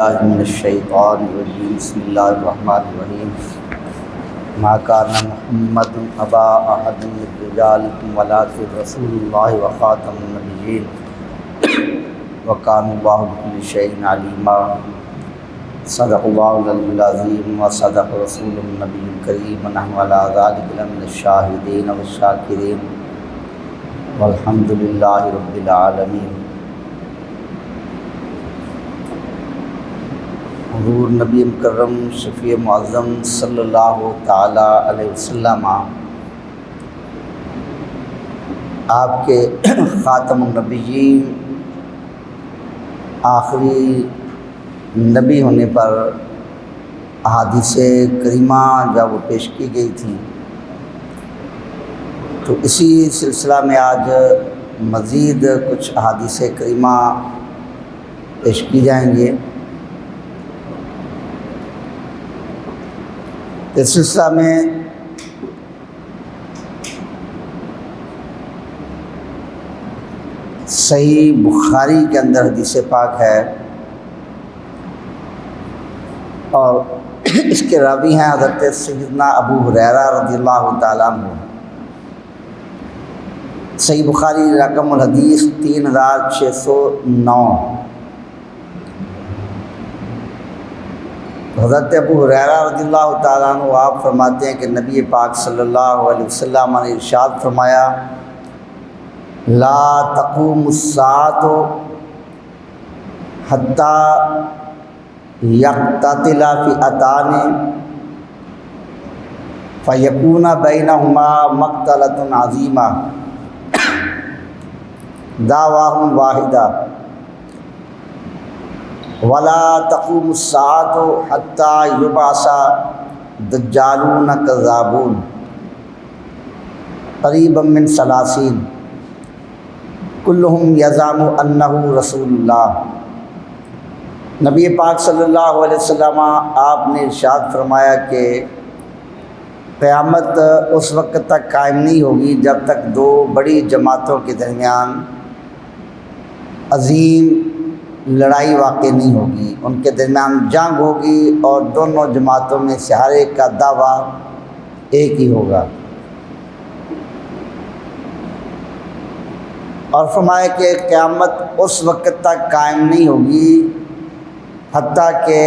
من الشیطان الرجیم بسم اللہ الرحمن الرحیم ما کان محمد ابا احد من رجالکم ولکن رسول اللہ وخاتم النبیین وکان اللہ بکل شیء علیما صدق اللہ العلی العظیم وصدق رسول النبی الکریم ونحن علی ذلک لمن الشاہدین والشاکرین والحمد للہ رب العالمین۔ حضور نبی مکرم شفیع معظم صلی اللہ تعالیٰ علیہ وسلم آپ کے خاتم النبیین آخری نبی ہونے پر احادیث کریمہ جب وہ پیش کی گئی تھی، تو اسی سلسلہ میں آج مزید کچھ احادیث کریمہ پیش کی جائیں گے۔ اس سلسلہ میں صحیح بخاری کے اندر حدیث پاک ہے اور اس کے راوی ہیں حضرت سیدنا ابو ہریرہ رضی اللہ تعالیٰ عنہ۔ صحیح بخاری رقم الحدیث 3609۔ حضرت ابو ہریرہ رضی اللہ تعالیٰ عنہ آپ فرماتے ہیں کہ نبی پاک صلی اللہ علیہ وسلم نے ارشاد فرمایا، لا تقوم الساعۃ حتی یقتتل فئتان فیکون بینہما مقتلۃ عظیمہ دعواہم واحدہ ولا تقوم الساعۃ حتی یبعث دجالون کذابون قریبا من 30 کلہم یزعم انہ رسول اللہ۔ نبی پاک صلی اللہ علیہ وسلم آپ نے ارشاد فرمایا کہ قیامت اس وقت تک قائم نہیں ہوگی جب تک دو بڑی جماعتوں کے درمیان عظیم لڑائی واقع نہیں ہوگی، ان کے درمیان جنگ ہوگی اور دونوں جماعتوں میں سے ہر ایک کا دعویٰ ایک ہی ہوگا۔ اور فرمایا کہ قیامت اس وقت تک قائم نہیں ہوگی حتیٰ کہ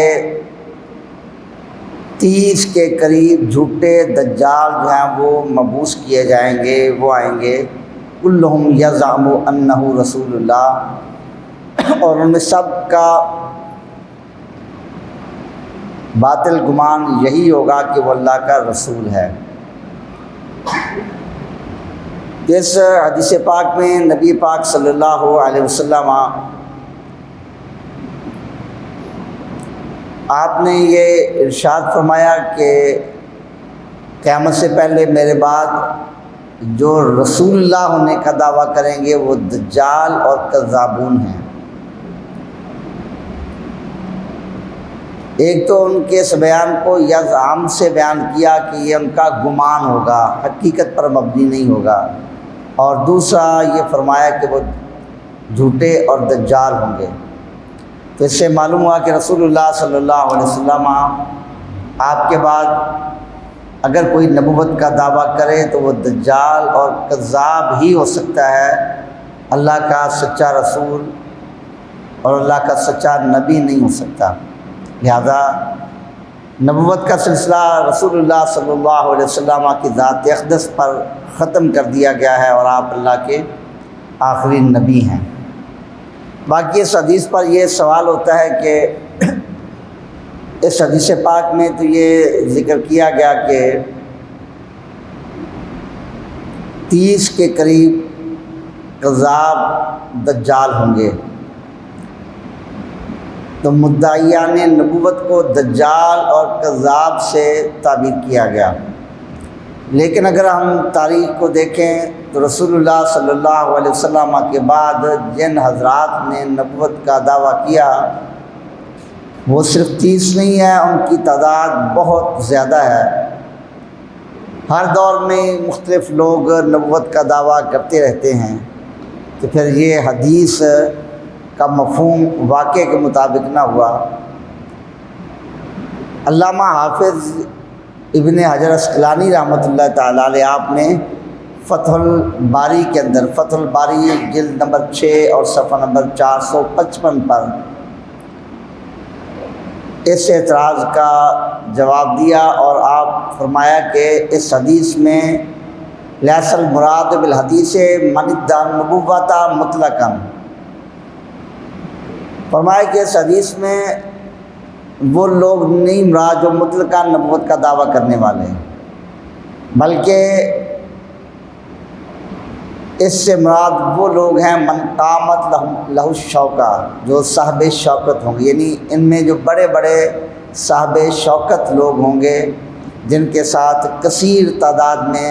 30 کے قریب جھوٹے دجال جو ہیں وہ مبعوث کیے جائیں گے، وہ آئیں گے، کلہم یزعم انہ رسول اللہ، اور ان میں سب کا باطل گمان یہی ہوگا کہ وہ اللہ کا رسول ہے۔ اس حدیث پاک میں نبی پاک صلی اللہ علیہ وسلم آپ نے یہ ارشاد فرمایا کہ قیامت سے پہلے میرے بعد جو رسول اللہ ہونے کا دعویٰ کریں گے وہ دجال اور کذابون ہیں۔ ایک تو ان کے اس بیان کو یزعم سے بیان کیا کہ یہ ان کا گمان ہوگا، حقیقت پر مبنی نہیں ہوگا، اور دوسرا یہ فرمایا کہ وہ جھوٹے اور دجال ہوں گے۔ تو اس سے معلوم ہوا کہ رسول اللہ صلی اللہ علیہ وسلم آپ کے بعد اگر کوئی نبوت کا دعویٰ کرے تو وہ دجال اور کذاب ہی ہو سکتا ہے، اللہ کا سچا رسول اور اللہ کا سچا نبی نہیں ہو سکتا۔ لہذا نبوت کا سلسلہ رسول اللہ صلی اللہ علیہ وسلم کی ذات اقدس پر ختم کر دیا گیا ہے اور آپ اللہ کے آخری نبی ہیں۔ باقی اس حدیث پر یہ سوال ہوتا ہے کہ اس حدیث پاک میں تو یہ ذکر کیا گیا کہ 30 کے قریب کذاب دجال ہوں گے، تو مدعیان نبوت کو دجال اور کذاب سے تعبیر کیا گیا۔ لیکن اگر ہم تاریخ کو دیکھیں تو رسول اللہ صلی اللہ علیہ وسلم کے بعد جن حضرات نے نبوت کا دعویٰ کیا وہ صرف 30 نہیں ہے، ان کی تعداد بہت زیادہ ہے۔ ہر دور میں مختلف لوگ نبوت کا دعویٰ کرتے رہتے ہیں، تو پھر یہ حدیث کا مفہوم واقعے کے مطابق نہ ہوا، علامہ حافظ ابن حجر اسقلانی رحمۃ اللہ تعالیٰ علیہ آپ نے فتح الباری کے اندر، فتح الباری جلد نمبر 6 اور صفحہ نمبر 455 پر اس اعتراض کا جواب دیا، اور آپ فرمایا کہ اس حدیث میں لیس المراد بالحدیث من ادعى النبوۃ مطلقاً، فرمایا کہ اس حدیث میں وہ لوگ نہیں مراد جو مطلقاً نبوت کا دعویٰ کرنے والے ہیں، بلکہ اس سے مراد وہ لوگ ہیں من قامت لہ الشوکہ، جو صاحب شوکت ہوں گے، یعنی ان میں جو بڑے بڑے صاحب شوکت لوگ ہوں گے جن کے ساتھ کثیر تعداد میں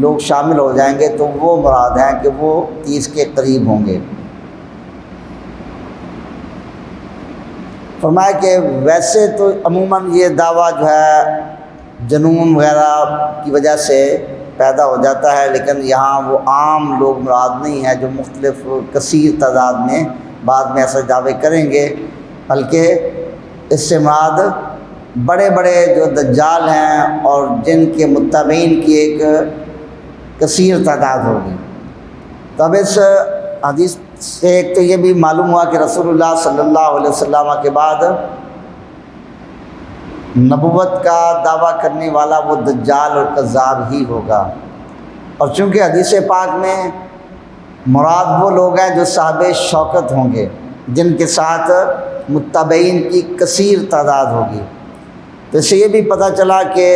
لوگ شامل ہو جائیں گے، تو وہ مراد ہیں کہ وہ 30 کے قریب ہوں گے۔ فرمایا کہ ویسے تو عموماً یہ دعویٰ جو ہے جنون وغیرہ کی وجہ سے پیدا ہو جاتا ہے، لیکن یہاں وہ عام لوگ مراد نہیں ہیں جو مختلف کثیر تعداد میں بعد میں ایسے دعوے کریں گے، بلکہ اس سے مراد بڑے بڑے جو دجال ہیں اور جن کے متبعین کی ایک کثیر تعداد ہوگی۔ تو اب اس حدیث سے ایک تو یہ بھی معلوم ہوا کہ رسول اللہ صلی اللہ علیہ وسلم کے بعد نبوت کا دعویٰ کرنے والا وہ دجال اور کذاب ہی ہوگا، اور چونکہ حدیث پاک میں مراد وہ لوگ ہیں جو صاحب شوکت ہوں گے جن کے ساتھ متبعین کی کثیر تعداد ہوگی، تو اس سے یہ بھی پتہ چلا کہ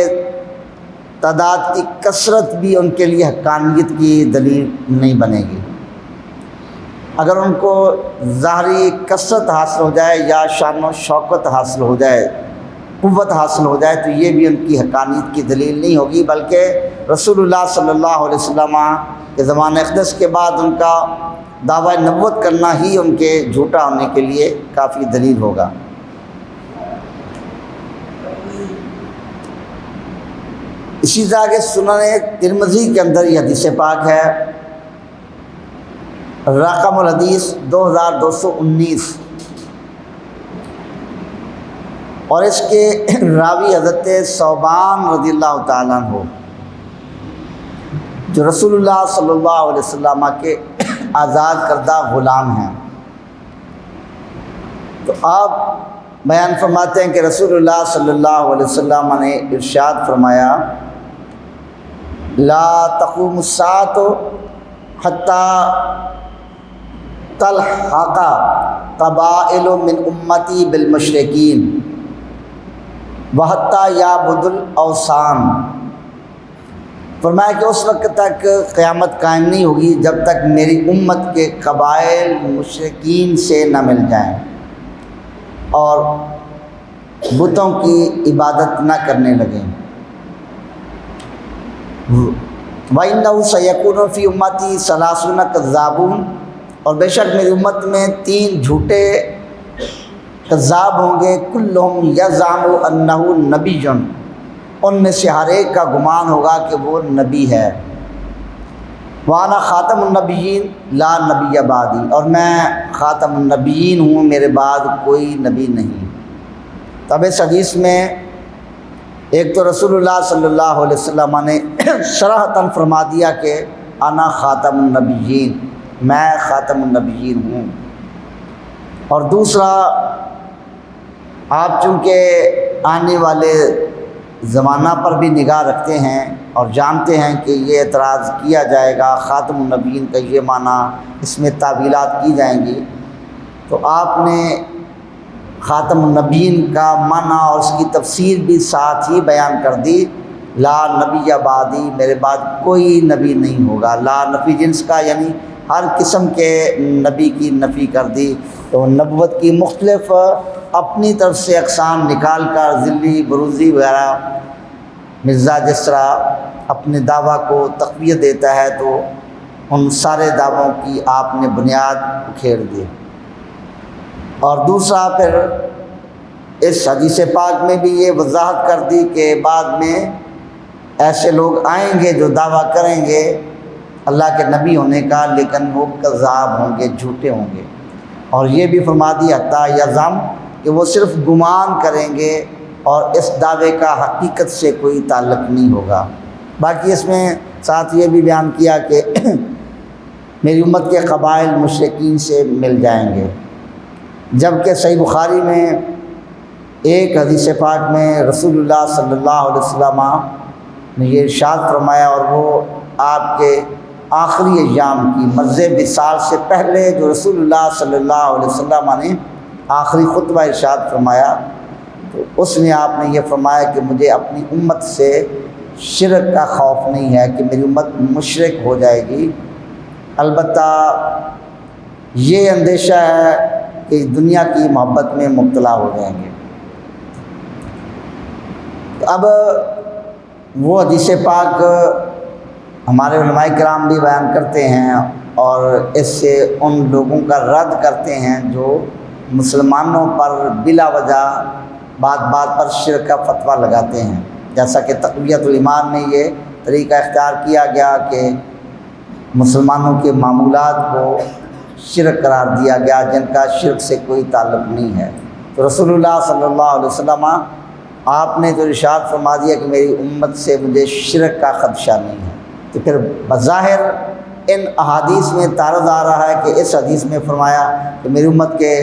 تعداد کی کثرت بھی ان کے لیے حقانیت کی دلیل نہیں بنے گی۔ اگر ان کو ظاہری کثرت حاصل ہو جائے یا شان و شوکت حاصل ہو جائے، قوت حاصل ہو جائے، تو یہ بھی ان کی حقانیت کی دلیل نہیں ہوگی، بلکہ رسول اللہ صلی اللہ علیہ وسلم کے زمانہ اقدس کے بعد ان کا دعویٰ نبوت کرنا ہی ان کے جھوٹا ہونے کے لیے کافی دلیل ہوگا۔ اسی طرح کے سنن ترمذی کے اندر یہ حدیث پاک ہے، رقم الحدیث 2219، اور اس کے راوی حضرت ثوبان رضی اللہ تعالیٰ عنہ جو رسول اللہ صلی اللہ علیہ وسلم کے آزاد کردہ غلام ہیں۔ تو آپ بیان فرماتے ہیں کہ رسول اللہ صلی اللہ علیہ وسلم نے ارشاد فرمایا، لا تقوم الساعة حتى تلحق قبائل من امتی بالمشرکین وحتی یعبد الاوثان، فرمایا کہ اس وقت تک قیامت قائم نہیں ہوگی جب تک میری امت کے قبائل مشرکین سے نہ مل جائیں اور بتوں کی عبادت نہ کرنے لگیں۔ وَإِنَّهُ سَيَكُونُ فِي أُمَّتِي 30 كَذَّابُونَ، اور بے شک میری امت میں 3 جھوٹے کذاب ہوں گے، کلہم یزعم انہ نبی، ان میں سے ہر ایک کا گمان ہوگا کہ وہ نبی ہے۔ وانا خاتم النبیین لا نبی بعدی، اور میں خاتم النبیین ہوں، میرے بعد کوئی نبی نہیں۔ تب اس حدیث میں ایک تو رسول اللہ صلی اللہ علیہ وسلم نے صراحتاً فرما دیا کہ انا خاتم النبیین، میں خاتم النبیین ہوں، اور دوسرا آپ چونکہ آنے والے زمانہ پر بھی نگاہ رکھتے ہیں اور جانتے ہیں کہ یہ اعتراض کیا جائے گا، خاتم النبیین کا یہ معنی، اس میں تعویلات کی جائیں گی، تو آپ نے خاتم النبیین کا معنی اور اس کی تفسیر بھی ساتھ ہی بیان کر دی، لا نبی بعدی، میرے بعد کوئی نبی نہیں ہوگا۔ لا نفی جنس کا یعنی ہر قسم کے نبی کی نفی کر دی۔ تو نبوت کی مختلف اپنی طرف سے اقسام نکال کر ذلی بروزی وغیرہ مرزا جس طرح اپنے دعویٰ کو تقویت دیتا ہے، تو ان سارے دعووں کی آپ نے بنیاد کھیڑ دی۔ اور دوسرا پھر اس حدیث پاک میں بھی یہ وضاحت کر دی کہ بعد میں ایسے لوگ آئیں گے جو دعویٰ کریں گے اللہ کے نبی ہونے کا، لیکن وہ کذاب ہوں گے، جھوٹے ہوں گے، اور یہ بھی فرما دی حتیٰ یزعم کہ وہ صرف گمان کریں گے اور اس دعوے کا حقیقت سے کوئی تعلق نہیں ہوگا۔ باقی اس میں ساتھ یہ بھی بیان کیا کہ میری امت کے قبائل مشرکین سے مل جائیں گے، جبکہ صحیح بخاری میں ایک حدیث پاک میں رسول اللہ صلی اللہ علیہ وسلم نے یہ ارشاد فرمایا، اور وہ آپ کے آخری ایام کی مرض وصال سے پہلے جو رسول اللہ صلی اللہ علیہ وسلم نے آخری خطبہ ارشاد فرمایا، تو اس میں آپ نے یہ فرمایا کہ مجھے اپنی امت سے شرک کا خوف نہیں ہے کہ میری امت مشرک ہو جائے گی، البتہ یہ اندیشہ ہے کہ دنیا کی محبت میں مبتلا ہو جائیں گے۔ اب وہ حدیث پاک ہمارے علماء کرام بھی بیان کرتے ہیں اور اس سے ان لوگوں کا رد کرتے ہیں جو مسلمانوں پر بلا وجہ بات بات پر شرک کا فتویٰ لگاتے ہیں، جیسا کہ تقویۃ الایمان میں یہ طریقہ اختیار کیا گیا کہ مسلمانوں کے معمولات کو شرک قرار دیا گیا جن کا شرک سے کوئی تعلق نہیں ہے۔ تو رسول اللہ صلی اللہ علیہ وسلم آپ نے جو ارشاد فرما دیا کہ میری امت سے مجھے شرک کا خدشہ نہیں ہے، تو پھر بظاہر ان احادیث میں تعارض آ رہا ہے کہ اس حدیث میں فرمایا کہ میری امت کے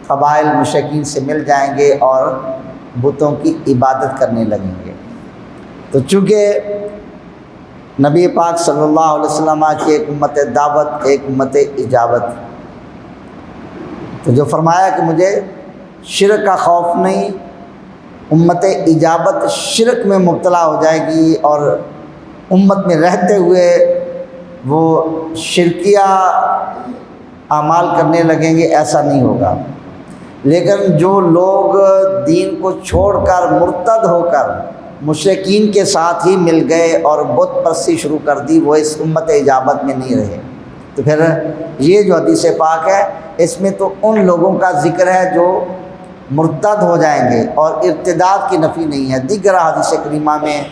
قبائل مشرکین سے مل جائیں گے اور بتوں کی عبادت کرنے لگیں گے۔ تو چونکہ نبی پاک صلی اللہ علیہ وسلم کی ایک امت دعوت ایک امت اجابت، تو جو فرمایا کہ مجھے شرک کا خوف نہیں، امت اجابت شرک میں مبتلا ہو جائے گی اور امت میں رہتے ہوئے وہ شرکیہ اعمال کرنے لگیں گے، ایسا نہیں ہوگا۔ لیکن جو لوگ دین کو چھوڑ کر مرتد ہو کر مشرکین کے ساتھ ہی مل گئے اور بت پرستی شروع کر دی، وہ اس امت اجابت میں نہیں رہے۔ تو پھر یہ جو حدیث پاک ہے اس میں تو ان لوگوں کا ذکر ہے جو مرتد ہو جائیں گے اور ارتداد کی نفی نہیں ہے۔ دیگر حدیث کریمہ میں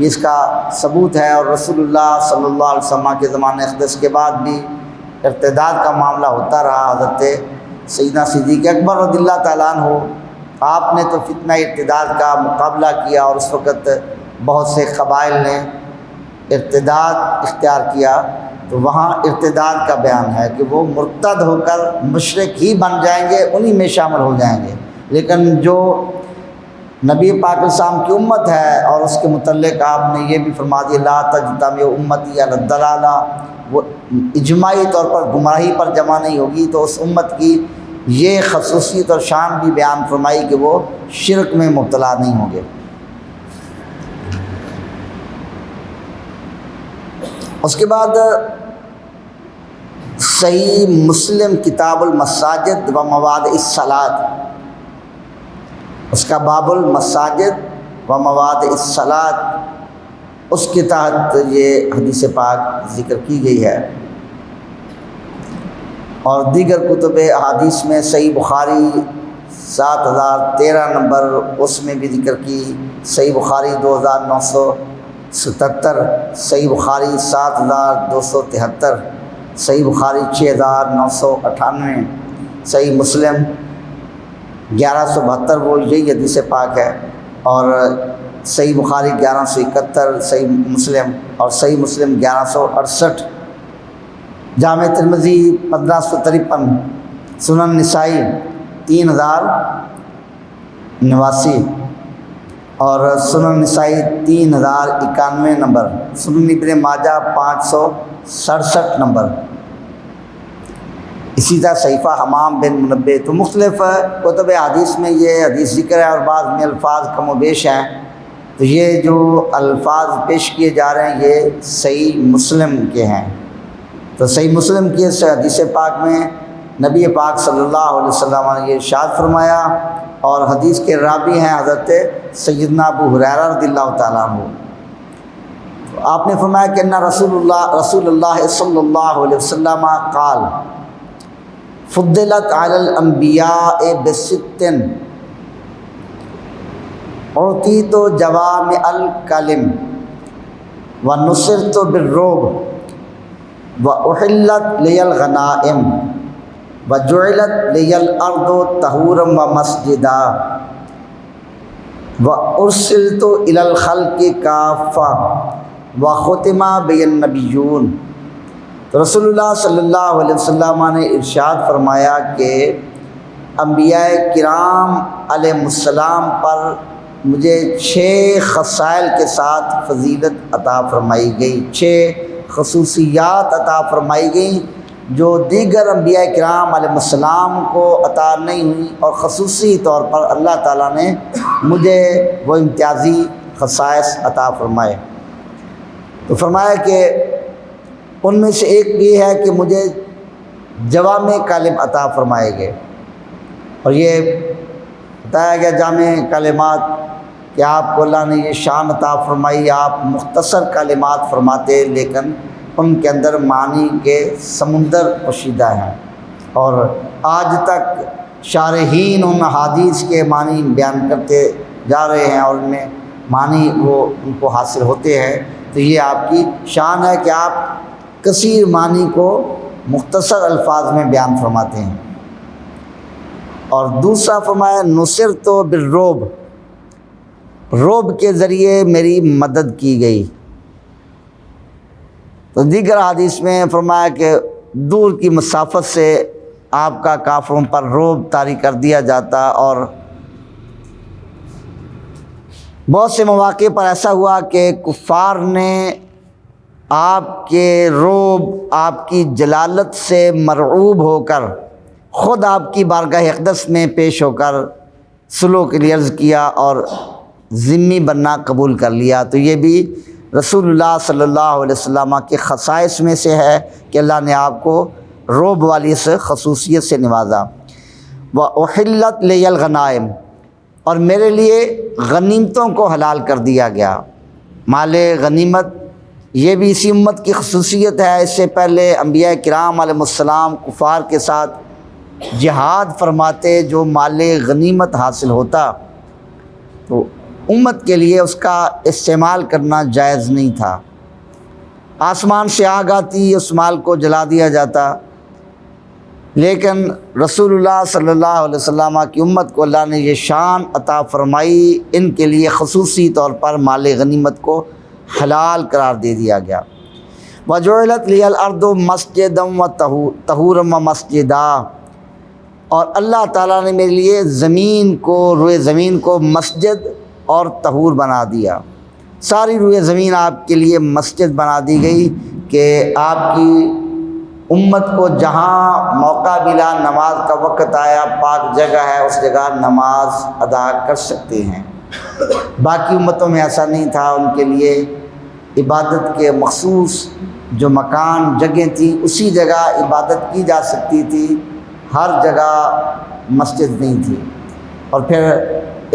اس کا ثبوت ہے، اور رسول اللہ صلی اللہ علیہ وسلم کے زمانے اقدس کے بعد بھی ارتداد کا معاملہ ہوتا رہا۔ حضرت سیدنا صدیق اکبر رضی اللہ تعالیٰ عنہ آپ نے تو فتنہ ارتداد کا مقابلہ کیا، اور اس وقت بہت سے قبائل نے ارتداد اختیار کیا، تو وہاں ارتداد کا بیان ہے کہ وہ مرتد ہو کر مشرک ہی بن جائیں گے، انہی میں شامل ہو جائیں گے۔ لیکن جو نبی پاک السلام کی امت ہے اور اس کے متعلق آپ نے یہ بھی فرما دیا لا تجتمع امتی علی الضلالہ، وہ اجماعی طور پر گمراہی پر جمع نہیں ہوگی، تو اس امت کی یہ خصوصیت اور شان بھی بیان فرمائی کہ وہ شرک میں مبتلا نہیں ہوں گے۔ اس کے بعد صحیح مسلم کتاب المساجد و مواد الصلاۃ، اس کا باب المساجد و مواد الصلاۃ، اس کے تحت یہ حدیث پاک ذکر کی گئی ہے۔ اور دیگر کتب احادیث میں صحیح بخاری 7013 نمبر اس میں بھی ذکر کی، صحیح بخاری 2977، صحیح بخاری 7273، صحیح بخاری 6998، صحیح مسلم 1172، وہ یہی حدیث پاک ہے، اور صحیح بخاری 1171، صحیح مسلم اور صحیح مسلم 1168، جامع ترمذی 1553، سنن نسائی 3089 اور سنن نسائی 3091 نمبر، سنن ابن ماجہ 567 نمبر، اسی طرح صحیفہ حمام بن منبہ۔ تو مختلف کتب حدیث میں یہ حدیث ذکر ہے، اور بعض میں الفاظ کم و بیش ہیں۔ تو یہ جو الفاظ پیش کیے جا رہے ہیں یہ صحیح مسلم کے ہیں۔ تو صحیح مسلم کی اس حدیث پاک میں نبی پاک صلی اللہ علیہ وسلم نے یہ ارشاد فرمایا، اور حدیث کے راوی ہیں حضرت سیدنا ابو ہریرہ رضی اللہ تعالیٰ عنہ۔ آپ نے فرمایا کہ رسول اللہ صلی اللہ علیہ وسلم قال فضلت علی الانبیاء بست اعطیت جوامع الکلم ونصرت بالرعب واحلت لی الغنائم وجعلت لی الارض طہورا ومسجدا۔ وَأُرْسِلْتُ إِلَى الْخَلْقِ كَافَّةً وَخُتِمَ بِي النَّبِيُّونَ۔ تو رسول اللہ صلی اللہ علیہ وسلم نے ارشاد فرمایا کہ انبیاء کرام علیہ السلام پر مجھے 6 خصائل کے ساتھ فضیلت عطا فرمائی گئی، 6 خصوصیات عطا فرمائی گئیں جو دیگر انبیاء کرام علیہ السلام کو عطا نہیں ہوئی، اور خصوصی طور پر اللہ تعالیٰ نے مجھے وہ امتیازی خصائص عطا فرمائے۔ تو فرمایا کہ ان میں سے ایک یہ ہے کہ مجھے جوامع کلم عطا فرمائے گئے، اور یہ بتایا گیا جامع کلمات کہ آپ کو اللہ نے یہ شان عطا فرمائی، آپ مختصر کلمات فرماتے لیکن ان کے اندر معنی کے سمندر پوشیدہ ہیں، اور آج تک شارحین ان حدیث کے معنی بیان کرتے جا رہے ہیں، اور ان میں معنی وہ ان کو حاصل ہوتے ہیں۔ تو یہ آپ کی شان ہے کہ آپ کثیر معنی کو مختصر الفاظ میں بیان فرماتے ہیں۔ اور دوسرا فرمایا نصرت بالرعب، رعب کے ذریعے میری مدد کی گئی۔ تو دیگر حدیث میں فرمایا کہ دور کی مسافت سے آپ کا کافروں پر رعب طاری کر دیا جاتا، اور بہت سے مواقع پر ایسا ہوا کہ کفار نے آپ کے رعب، آپ کی جلالت سے مرعوب ہو کر خود آپ کی بارگاہ اقدس میں پیش ہو کر صلح کے لیے عرض کیا اور ذمہ بننا قبول کر لیا۔ تو یہ بھی رسول اللہ صلی اللہ علیہ وسلم کے خصائص میں سے ہے کہ اللہ نے آپ کو رعب والی اس خصوصیت سے نوازا۔ وَأُحِلَّتْ لِيَ الْغَنَائِمُ، اور میرے لیے غنیمتوں کو حلال کر دیا گیا۔ مال غنیمت یہ بھی اسی امت کی خصوصیت ہے۔ اس سے پہلے انبیاء کرام علیہ السلام کفار کے ساتھ جہاد فرماتے، جو مال غنیمت حاصل ہوتا تو امت کے لیے اس کا استعمال کرنا جائز نہیں تھا۔ آسمان سے آگ آتی، اس مال کو جلا دیا جاتا، لیکن رسول اللہ صلی اللہ علیہ وسلم کی امت کو اللہ نے یہ شان عطا فرمائی، ان کے لیے خصوصی طور پر مال غنیمت کو حلال قرار دے دیا گیا۔ وَجُعِلَتْ لِيَ الْأَرْضُ مَسْجِدًا وَطَهُورًا وَمَسْجِدًا، اور اللہ تعالیٰ نے میرے لیے زمین کو، روئے زمین کو مسجد اور طہور بنا دیا۔ ساری روئے زمین آپ کے لیے مسجد بنا دی گئی کہ آپ کی امت کو جہاں موقع ملا، نماز کا وقت آیا، پاک جگہ ہے، اس جگہ نماز ادا کر سکتے ہیں۔ باقی امتوں میں ایسا نہیں تھا، ان کے لیے عبادت کے مخصوص جو مکان جگہیں تھیں اسی جگہ عبادت کی جا سکتی تھی، ہر جگہ مسجد نہیں تھی۔ اور پھر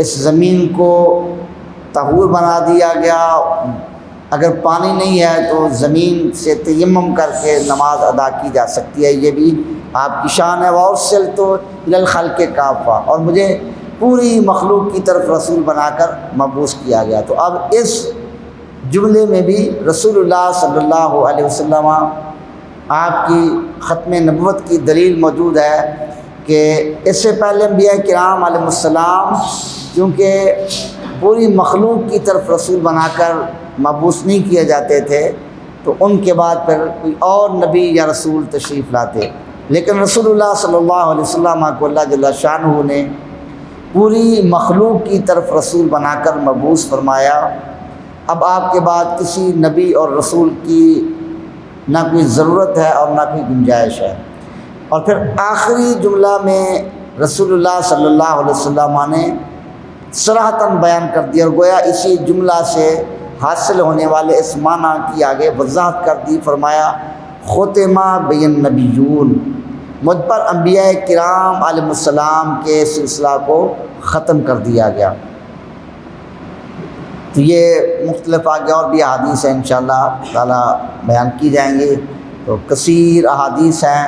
اس زمین کو طہور بنا دیا گیا، اگر پانی نہیں ہے تو زمین سے تیمم کر کے نماز ادا کی جا سکتی ہے۔ یہ بھی آپ کی شان ہے۔ وَأُرْسِلْتُ إِلَى الْخَلْقِ كَافَّةً، اور مجھے پوری مخلوق کی طرف رسول بنا کر مبعوث کیا گیا۔ تو اب اس جملے میں بھی رسول اللہ صلی اللہ علیہ وسلم آپ کی ختم نبوت کی دلیل موجود ہے کہ اس سے پہلے انبیاء کرام علیہ السلام کیونکہ پوری مخلوق کی طرف رسول بنا کر مبعوث نہیں کیے جاتے تھے، تو ان کے بعد پھر کوئی اور نبی یا رسول تشریف لاتے، لیکن رسول اللہ صلی اللہ علیہ وسلم کو اللہ جل شانہ نے پوری مخلوق کی طرف رسول بنا کر مبعوث فرمایا۔ اب آپ کے بعد کسی نبی اور رسول کی نہ کوئی ضرورت ہے اور نہ کوئی گنجائش ہے۔ اور پھر آخری جملہ میں رسول اللہ صلی اللہ علیہ وسلم نے صراحتاً بیان کر دیا، اور گویا اسی جملہ سے حاصل ہونے والے اس معنی کی آگے وضاحت کر دی۔ فرمایا ختمہ بی النبیون، مجھ پر انبیاء کرام علیہ السلام کے سلسلہ کو ختم کر دیا گیا۔ تو یہ مختلف آگے اور بھی احادیث ہیں انشاءاللہ تعالیٰ بیان کی جائیں گی۔ تو کثیر احادیث ہیں،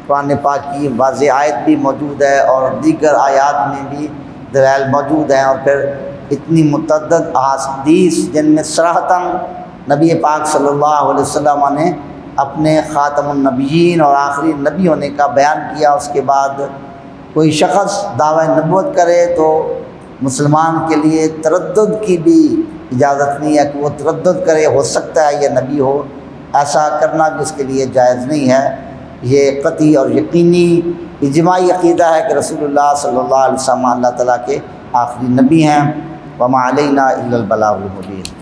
قرآن پاک کی واضح آیت بھی موجود ہے اور دیگر آیات میں بھی دلائل موجود ہیں، اور پھر اتنی متعدد احادیث جن میں صراحتاً نبی پاک صلی اللہ علیہ وسلم نے اپنے خاتم النبیین اور آخری نبی ہونے کا بیان کیا۔ اس کے بعد کوئی شخص دعوی نبوت کرے تو مسلمان کے لیے تردد کی بھی اجازت نہیں ہے کہ وہ تردد کرے، ہو سکتا ہے یہ نبی ہو، ایسا کرنا بھی اس کے لیے جائز نہیں ہے۔ یہ قطعی اور یقینی اجماعی عقیدہ ہے کہ رسول اللہ صلی اللہ علیہ وسلم اللہ تعالیٰ کے آخری نبی ہیں۔ وما علینا الا البلاغ المبین۔